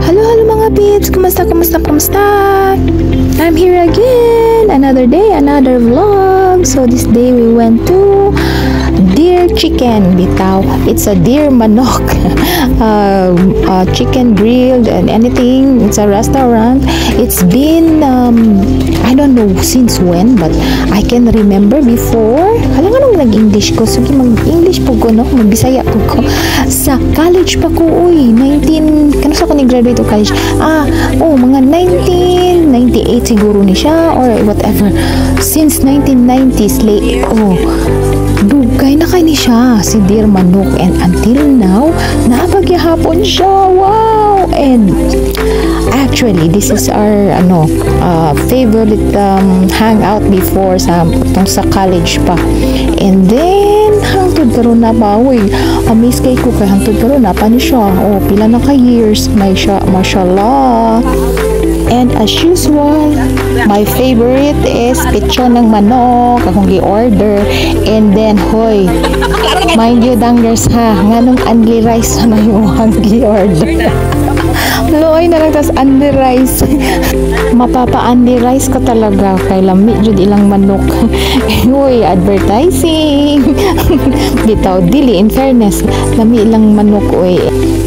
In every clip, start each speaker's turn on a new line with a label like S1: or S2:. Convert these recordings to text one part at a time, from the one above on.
S1: Hello, mga peeps! Kumusta? I'm here again! Another day, another vlog! So this day we went to deer chicken bitaw. It's a deer manok. Chicken grilled and anything. It's a restaurant. It's been I don't know since when, but I can remember before. Kala nga nung nag-English ko. Sige, mag-English po ko, no? Mag-Bisaya po ko. Sa college pa ko, uy. 19, kano sa ko ni-graduate o college? Mga 1998 siguro ni siya or whatever. Since 1990s, late. Dugay na kayo ni siya, si deer manok. And until now, napagyahapon siya. Wow! And actually, this is our favorite hangout before sa college pa. And then, hangtod karon na ba? Uy, amaze kay ko kay hangtod karon na pa ni siya. Pila na ka years may siya, mashallah. And as usual, my favorite is pitsyon ng manok, akong gi-order. And then, hoy, mind you, dangers ha, nganong only rice na yung gi-order. Loy na lang, tas only rice. Mapapa-only rice ka talaga, kay lamig jud ilang manok. Hoy, advertising. Bitaw, dili, in fairness, lami ilang manok, oy.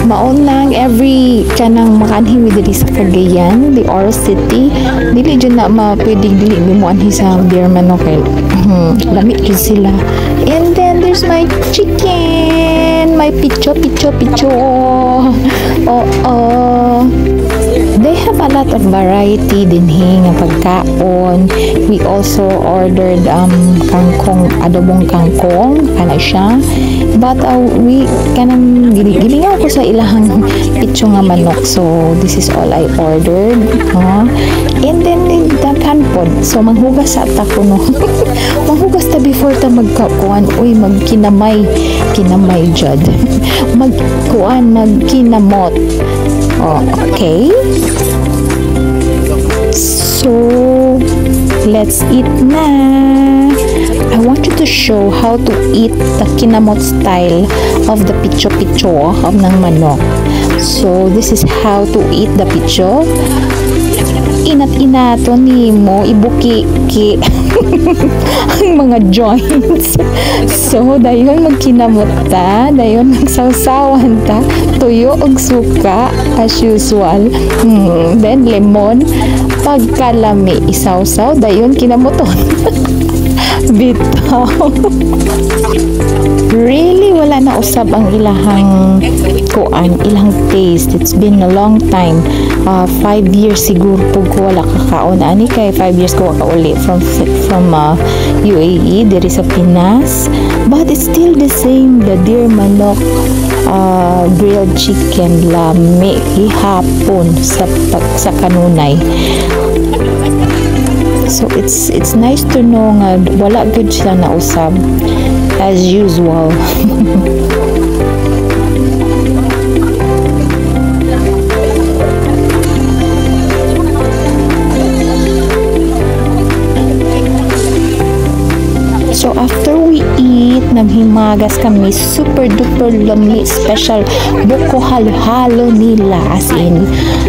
S1: Maon lang every kanang makanhi diri sa Cagayan, the Oro City. Dili jud na pwedeng dili mo anhi sa deer manok. Lami jud sila. And then there's my chicken, my picho. They have a lot of variety din nga pagkaon. We also ordered kangkong, adobong kangkong, kana siya. But we kanang gilingaw ko sa ilahang pitso nga manok. So this is all I ordered. And then daghan pod. So manghugas sa tako no. Manghugas ta before ta magkakuan. Uy, magkinamay jud. Magkinamot. Okay. So let's eat na. I want you to show how to eat the kinamot style of the picho of ng manok. So this is how to eat the picho. Inato ni mo ibuki ang mga joints. So dayon magkinamot ta, dayon magsawsawan ta, tuyo og suka as usual. Then lemon, pagkalami isawsaw, dayon kinamoton. Bitaw. Really, wala na usab ang ilahang ilang taste. It's been a long time. 5 years siguro po ko wala kakaon. Ani kay 5 years ko wakauli from UAE, diri sa Pinas. But it's still the same. The deer manok grilled chicken lami hapon sa kanunay. So it's nice to know nga wala good sila na usab as usual. So after we eat, naghimagas kami, super duper lami, special buko halo-halo nila, as in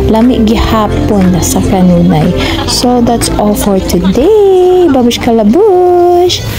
S1: lami gihapon na sa kanunay. So that's all for today. Babush kalabush!